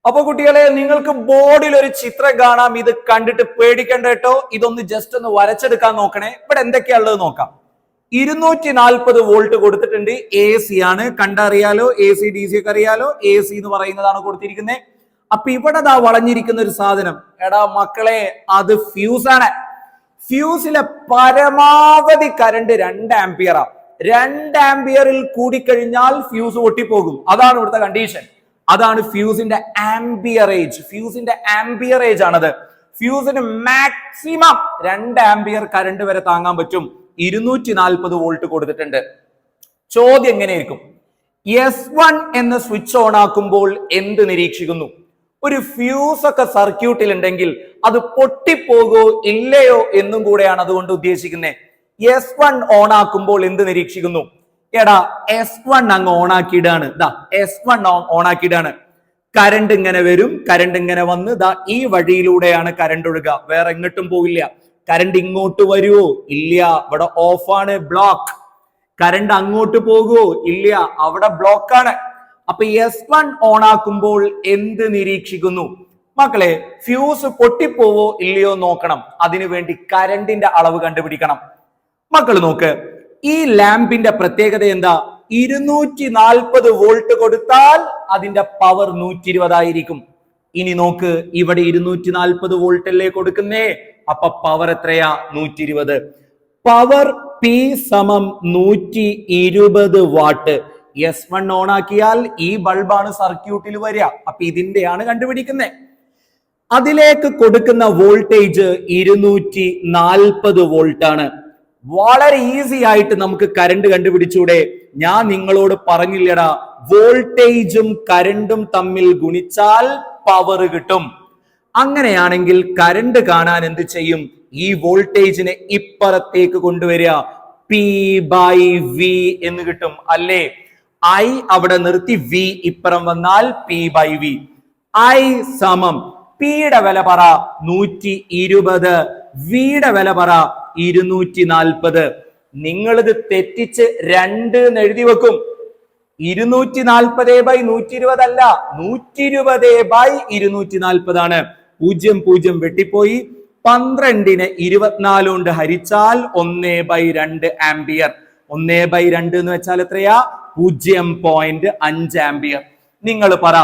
അപ്പൊ കുട്ടികളെ, നിങ്ങൾക്ക് ബോർഡിൽ ഒരു ചിത്രം കാണാം. ഇത് കണ്ടിട്ട് പേടിക്കണ്ട കേട്ടോ. ഇതൊന്ന് ജസ്റ്റ് ഒന്ന് വരച്ചെടുക്കാൻ നോക്കണേ. ഇവിടെ എന്തൊക്കെയാ ഉള്ളത് നോക്കാം. 240 വോൾട്ട് കൊടുത്തിട്ടുണ്ട്. എ സി ആണ്, കണ്ടറിയാലോ. എ സി ഡി സി ഒക്കെ അറിയാലോ. എ സി എന്ന് പറയുന്നതാണ് കൊടുത്തിരിക്കുന്നത്. അപ്പൊ ഇവിടെ ദാ വളഞ്ഞിരിക്കുന്ന ഒരു സാധനം, എടാ മക്കളെ, അത് ഫ്യൂസ് ആണ്. ഫ്യൂസിലെ പരമാവധി കറണ്ട് 2 ആംപിയറാ. 2 ആംപിയറിൽ കൂടിക്കഴിഞ്ഞാൽ ഫ്യൂസ് പൊട്ടിപ്പോകും. അതാണ് ഇവിടുത്തെ കണ്ടീഷൻ. അതാണ് ഫ്യൂസിന്റെ ആംബിയറേജ്. ഫ്യൂസിന്റെ ആംബിയറേജ് ആണത്. ഫ്യൂസിന് മാക്സിമം 2 ആംപിയർ കറണ്ട് വരെ താങ്ങാൻ പറ്റും. 240 വോൾട്ട് കൊടുത്തിട്ടുണ്ട്. ചോദ്യം എങ്ങനെയായിരിക്കും? S1 എന്ന സ്വിച്ച് ഓൺ ആക്കുമ്പോൾ എന്ത് നിരീക്ഷിക്കുന്നു? ഒരു ഫ്യൂസ് ഒക്കെ സർക്യൂട്ടിൽ ഉണ്ടെങ്കിൽ അത് പൊട്ടിപ്പോകോ ഇല്ലയോ എന്നും കൂടെയാണ് അതുകൊണ്ട് ഉദ്ദേശിക്കുന്നത്. S1 ഓൺ ആക്കുമ്പോൾ എന്ത് നിരീക്ഷിക്കുന്നു? എടാ, S1 അങ്ങ് ഓൺ ആക്കിയിടാണ്. S1 ഓൺ ആക്കിയിടാണ്. കറണ്ട് ഇങ്ങനെ വരും, കറണ്ട് ഇങ്ങനെ വന്ന് ഈ വഴിയിലൂടെയാണ് കറണ്ട് ഒഴുകുക. വേറെ എങ്ങോട്ടും പോവില്ല. കറണ്ട് ഇങ്ങോട്ട് വരുവോ? ഇല്ല, ഇവിടെ ഓഫാണ്, ബ്ലോക്ക്. കറണ്ട് അങ്ങോട്ട് പോകുവോ? ഇല്ല, അവിടെ ബ്ലോക്കാണ്. അപ്പൊ S1 ഓൺ ആക്കുമ്പോൾ എന്ത് നിരീക്ഷിക്കുന്നു? മക്കളെ, ഫ്യൂസ് പൊട്ടിപ്പോവോ ഇല്ലയോ നോക്കണം. അതിനുവേണ്ടി കറണ്ടിന്റെ അളവ് കണ്ടുപിടിക്കണം. മക്കൾ നോക്ക്, ഈ ലാമ്പിന്റെ പ്രത്യേകത എന്താ? 240 വോൾട്ട് കൊടുത്താൽ അതിന്റെ പവർ 120 ആയിരിക്കും. ഇനി നോക്ക്, ഇവിടെ 240 വോൾട്ട് അല്ലേ കൊടുക്കുന്നേ, അപ്പൊ പവർ എത്രയാ? 120. പവർ P സമം 120 വാട്ട്. S1 ഓൺ ആക്കിയാൽ ഈ ബൾബാണ് സർക്യൂട്ടിൽ വരിക. അപ്പൊ ഇതിന്റെയാണ് കണ്ടുപിടിക്കുന്നത്. അതിലേക്ക് കൊടുക്കുന്ന വോൾട്ടേജ് 240 വോൾട്ട് ആണ്. വളരെ ഈസി ആയിട്ട് നമുക്ക് കറണ്ട് കണ്ടുപിടിച്ചൂടെ? ഞാൻ നിങ്ങളോട് പറഞ്ഞില്ലടാ, വോൾട്ടേജും കറണ്ടും തമ്മിൽ ഗുണിച്ചാൽ പവർ കിട്ടും. അങ്ങനെയാണെങ്കിൽ കറണ്ട് കാണാൻ എന്ത് ചെയ്യും? ഈ വോൾട്ടേജിനെ ഇപ്പുറത്തേക്ക് കൊണ്ടുവരിക. P/V എന്ന് കിട്ടും അല്ലേ? I അവിടെ നിർത്തി, V ഇപ്പുറം വന്നാൽ P/V. I സമം P യുടെ വില പറ 120, V യുടെ വില പറ 240. നിങ്ങളിത് തെറ്റിച്ച് 2 എന്ന് എഴുതി വെക്കും. 240/120 അല്ല, 120/240 ആണ്. 0 വെട്ടിപ്പോയി. 12നെ 24 കൊണ്ട് ഹരിച്ചാൽ 1/2 ആംപിയർ. 1/2 എന്ന് വെച്ചാൽ എത്രയാ? 0.5 ആംപിയർ. നിങ്ങൾ പറ,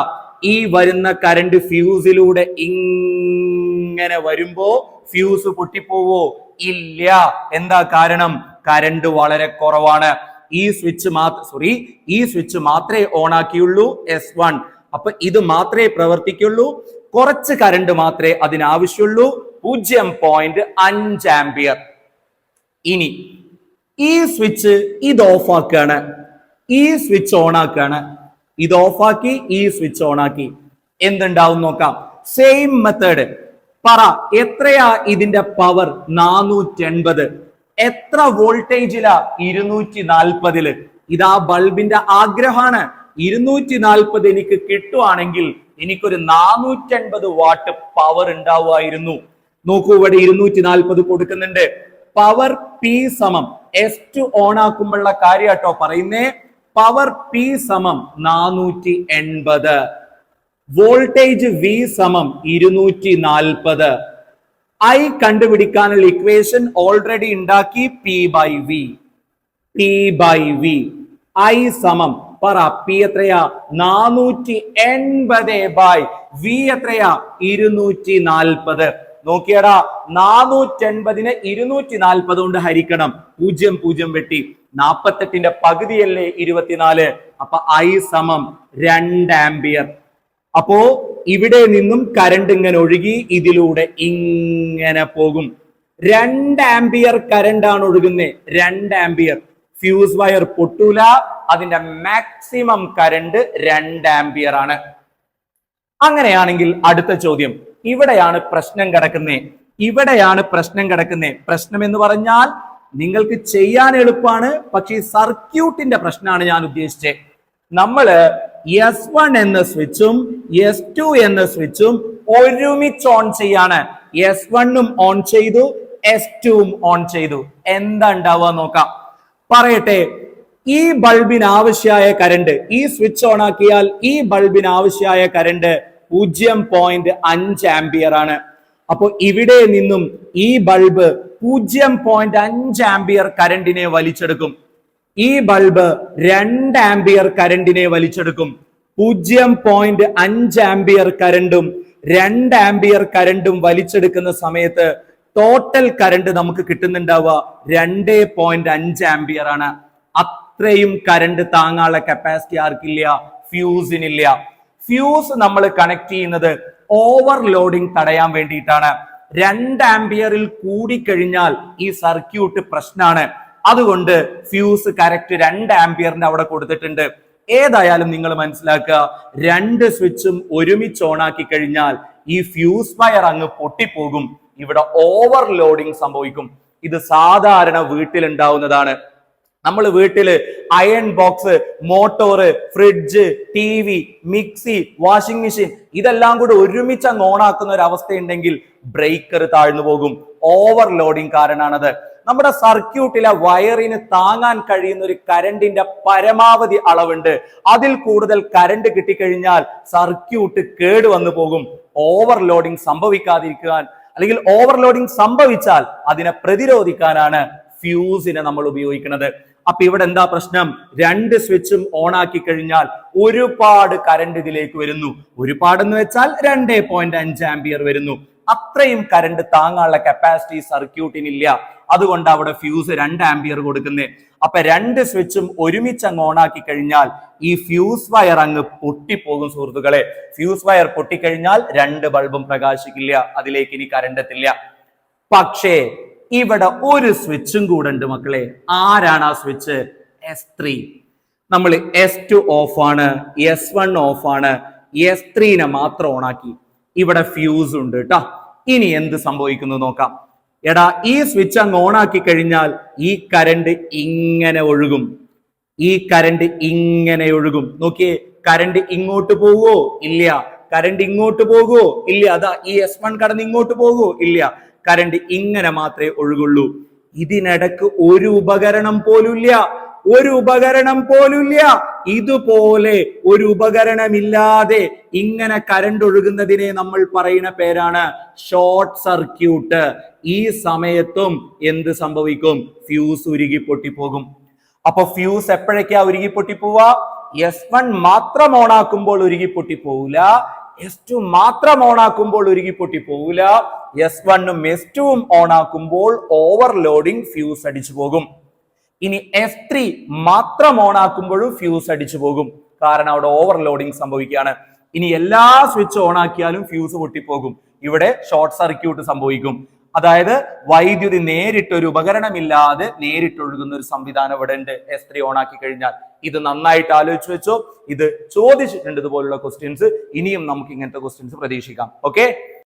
ഈ വരുന്ന കറണ്ട് ഫ്യൂസിലൂടെ ഇങ്ങനെ വരുമ്പോ ഫ്യൂസ് പൊട്ടിപ്പോവോ? ഇല്ല. എന്താ കാരണം? കറണ്ട് വളരെ കുറവാണ്. ഈ സ്വിച്ച് മാത്രമേ ഓൺ ആക്കിയുള്ളൂ, S1. അപ്പൊ ഇത് മാത്രമേ പ്രവർത്തിക്കുള്ളൂ. കുറച്ച് കറണ്ട് മാത്രമേ അതിനാവശ്യമുള്ളൂ, 0.5 ആംപിയർ. ഇനി ഈ സ്വിച്ച് ഇത് ഓഫ് ആക്കുകയാണ്, ഈ സ്വിച്ച് ഓൺ ആക്കുകയാണ്. ഇത് ഓഫാക്കി, ഈ സ്വിച്ച് ഓൺ ആക്കി. എന്തുണ്ടാവും നോക്കാം. Same method. പറ, എത്രയാ ഇതിന്റെ പവർ? 480. എത്ര വോൾട്ടേജിലാ? 240. ഇതാ ബൾബിന്റെ ആഗ്രഹമാണ്. 240 എനിക്ക് കിട്ടുവാണെങ്കിൽ എനിക്കൊരു 480 വാട്ട് പവർ ഉണ്ടാവുമായിരുന്നു. നോക്കൂ, ഇവിടെ 240 കൊടുക്കുന്നുണ്ട്. പവർ P സമം S2 ഓൺ ആക്കുമ്പോഴുള്ള കാര്യാട്ടോ പറയുന്നേ. പവർ P സമം 480. വോൾട്ടേജ് V സമം 240. I കണ്ടുപിടിക്കാനുള്ള ഇക്വേഷൻ ഓൾറെഡി ഉണ്ടാക്കി. P/V. I സമം പറ, P എത്രയാ? 480/V എത്രയാ? 240. നോക്കിയടാ, 480നെ 240 കൊണ്ട് ഹരിക്കണം. 0 വെട്ടി. 48ന്റെ പകുതിയല്ലേ 24. അപ്പൊ I സമം 2 ആംപിയർ. അപ്പോ ഇവിടെ നിന്നും കറണ്ട് ഇങ്ങനെ ഒഴുകി ഇതിലൂടെ ഇങ്ങനെ പോകും. 2 ആംപിയർ കറണ്ട് ആണ് ഒഴുകുന്നത്. 2 ആംപിയർ. Fuse wire പൊട്ടൂല. അതിന്റെ മാക്സിമം കറണ്ട് 2 ആംപിയർ ആണ്. അങ്ങനെയാണെങ്കിൽ അടുത്ത ചോദ്യം, ഇവിടെയാണ് പ്രശ്നം കിടക്കുന്നത്. പ്രശ്നം എന്ന് പറഞ്ഞാൽ നിങ്ങൾക്ക് ചെയ്യാൻ എളുപ്പമാണ്, പക്ഷേ സർക്യൂട്ടിന്റെ പ്രശ്നമാണ് ഞാൻ ഉദ്ദേശിച്ചത്. നമ്മള് S1 എന്ന സ്വിച്ചും S2 എന്ന സ്വിച്ചും ഒരുമിച്ച് ഓൺ ചെയ്യാണ്. S1ഉം ഓൺ ചെയ്തു, S2ഉം ഓൺ ചെയ്തു. എന്താ ഉണ്ടാവുക നോക്കാം. പറയട്ടെ, ഈ ബൾബിന് ആവശ്യമായ കറണ്ട്, ഈ സ്വിച്ച് ഓൺ ആക്കിയാൽ ഈ ബൾബിന് ആവശ്യമായ കറണ്ട് 0.5 ആംപിയർ ആണ്. അപ്പോ ഇവിടെ നിന്നും ഈ ബൾബ് 0.5 ആംപിയർ കറണ്ടിനെ വലിച്ചെടുക്കും. ഈ ബൾബ് 2 ആംപിയർ കറണ്ടിനെ വലിച്ചെടുക്കും. 0.5 ആംപിയർ കറണ്ടും 2 ആംപിയർ കറണ്ടും വലിച്ചെടുക്കുന്ന സമയത്ത് ടോട്ടൽ കറണ്ട് നമുക്ക് കിട്ടുന്നുണ്ടാവുക 2.5 ആംപിയർ ആണ്. അത്രയും കറണ്ട് താങ്ങാനുള്ള കപ്പാസിറ്റി ആർക്കില്ല? ഫ്യൂസിനില്ല. ഫ്യൂസ് നമ്മൾ കണക്ട് ചെയ്യുന്നത് ഓവർലോഡിങ് തടയാൻ വേണ്ടിയിട്ടാണ്. 2 ആംപിയറിൽ കൂടിക്കഴിഞ്ഞാൽ ഈ സർക്യൂട്ട് പ്രശ്നമാണ്. അതുകൊണ്ട് ഫ്യൂസ് കറക്റ്റ് 2 ആംപിയറിന്റെ അവിടെ കൊടുത്തിട്ടുണ്ട്. ഏതായാലും നിങ്ങൾ മനസ്സിലാക്കുക, 2 സ്വിച്ചും ഒരുമിച്ച് ഓണാക്കി കഴിഞ്ഞാൽ ഈ ഫ്യൂസ് വയർ അങ്ങ് പൊട്ടിപ്പോകും. ഇവിടെ ഓവർലോഡിങ് സംഭവിക്കും. ഇത് സാധാരണ വീട്ടിലുണ്ടാവുന്നതാണ്. നമ്മൾ വീട്ടില് iron box, motor, fridge, TV, mixie, washing machine ഇതെല്ലാം കൂടെ ഒരുമിച്ച് അങ്ങ് ഓണാക്കുന്ന ഒരു അവസ്ഥയുണ്ടെങ്കിൽ ബ്രേക്കർ താഴ്ന്നു പോകും. ഓവർലോഡിങ് കാരണമാണത്. നമ്മുടെ സർക്യൂട്ടിലെ വയറിന് താങ്ങാൻ കഴിയുന്ന ഒരു കറണ്ടിന്റെ പരമാവധി അളവുണ്ട്. അതിൽ കൂടുതൽ കറണ്ട് കിട്ടിക്കഴിഞ്ഞാൽ സർക്യൂട്ട് കേടുവന്നു പോകും. ഓവർലോഡിങ് സംഭവിക്കാതിരിക്കാൻ, അല്ലെങ്കിൽ ഓവർലോഡിങ് സംഭവിച്ചാൽ അതിനെ പ്രതിരോധിക്കാനാണ് ഫ്യൂസിനെ നമ്മൾ ഉപയോഗിക്കുന്നത്. അപ്പൊ ഇവിടെ എന്താ പ്രശ്നം? 2 സ്വിച്ചും ഓൺ ആക്കി കഴിഞ്ഞാൽ ഒരുപാട് കറണ്ട് ഇതിലേക്ക് വരുന്നു. ഒരുപാടെന്ന് വെച്ചാൽ 2.5 ആംപിയർ വരുന്നു. അത്രയും കറണ്ട് താങ്ങാനുള്ള കപ്പാസിറ്റി സർക്യൂട്ടിനില്ല. അതുകൊണ്ട് അവിടെ ഫ്യൂസ് 2 ആംപിയർ കൊടുക്കുന്നത്. അപ്പൊ 2 സ്വിച്ചും ഒരുമിച്ച് അങ്ങ് ഓൺ ആക്കി കഴിഞ്ഞാൽ ഈ ഫ്യൂസ് വയർ അങ്ങ് പൊട്ടിപ്പോകും സുഹൃത്തുക്കളെ. ഫ്യൂസ് വയർ പൊട്ടിക്കഴിഞ്ഞാൽ 2 ബൾബും പ്രകാശിക്കില്ല, അതിലേക്ക് ഇനി കറണ്ട് എത്തില്ല. പക്ഷേ ഇവിടെ ഒരു സ്വിച്ചും കൂടെ ഉണ്ട് മക്കളെ. ആരാണ് ആ സ്വിച്ച്? S3. നമ്മൾ S2 ഓഫ് ആണ്, S1 ഓഫ് ആണ്, S3നെ മാത്രം ഓണാക്കി. ഇവിടെ ഫ്യൂസ് ഉണ്ട് കേട്ടോ. ഇനി എന്ത് സംഭവിക്കുന്നു നോക്കാം. എടാ, ഈ സ്വിച്ച് അങ്ങ് ഓണാക്കി കഴിഞ്ഞാൽ ഈ കറണ്ട് ഇങ്ങനെ ഒഴുകും. ഈ കറണ്ട് ഇങ്ങനെ ഒഴുകും. നോക്കിയേ, കറണ്ട് ഇങ്ങോട്ട് പോകുവോ? ഇല്ല. കറണ്ട് ഇങ്ങോട്ട് പോകുവോ? ഇല്ല. അതാ ഈ S1 കടന്ന് ഇങ്ങോട്ട് പോകുവോ? ഇല്ല. കറണ്ട് ഇങ്ങനെ മാത്രമേ ഒഴുകുള്ളൂ. ഇതിനിടക്ക് ഒരു ഉപകരണം പോലുമില്ല. ഒരു ഉപകരണം പോലുമില്ല. ഇതുപോലെ ഒരു ഉപകരണമില്ലാതെ ഇങ്ങനെ കറണ്ട് ഒഴുകുന്നതിനെ നമ്മൾ പറയുന്ന പേരാണ് ഷോർട്ട് സർക്യൂട്ട്. ഈ സമയത്തും എന്ത് സംഭവിക്കും? ഫ്യൂസ് ഉരുകി പൊട്ടിപ്പോകും. അപ്പൊ ഫ്യൂസ് എപ്പോഴൊക്കെയാ ഉരുകി പൊട്ടിപ്പോവാ? S1 മാത്രം ഓണാക്കുമ്പോൾ ഉരുകി പൊട്ടിപ്പോവില്ല. S2 മാത്രം ഓണാക്കുമ്പോൾ ഉരുകി പൊട്ടിപ്പോവില്ല. S1ഉം S2ഉം ഓണാക്കുമ്പോൾ ഓവർലോഡിങ് ഫ്യൂസ് അടിച്ചു പോകും. ഇനി S3 മാത്രം ഓണാക്കുമ്പോഴും ഫ്യൂസ് അടിച്ചു പോകും. കാരണം അവിടെ ഓവർലോഡിങ് സംഭവിക്കുകയാണ്. ഇനി എല്ലാ സ്വിച്ച് ഓണാക്കിയാലും ഫ്യൂസ് പൊട്ടിപ്പോകും. ഇവിടെ ഷോർട്ട് സർക്യൂട്ട് സംഭവിക്കും. അതായത് വൈദ്യുതി നേരിട്ട് ഒരു ഉപകരണമില്ലാതെ നേരിട്ടൊഴുകുന്ന ഒരു സംവിധാനം ഇവിടെ ഉണ്ട് S3 ഓണാക്കി കഴിഞ്ഞാൽ. ഇത് നന്നായിട്ട് ആലോചിച്ച് വെച്ചോ. ഇത് ചോദിച്ചിട്ടുണ്ട് ഇതുപോലുള്ള ക്വസ്റ്റ്യൻസ്. ഇനിയും നമുക്ക് ഇങ്ങനത്തെ ക്വസ്റ്റ്യൻസ് പ്രതീക്ഷിക്കാം. ഓക്കെ.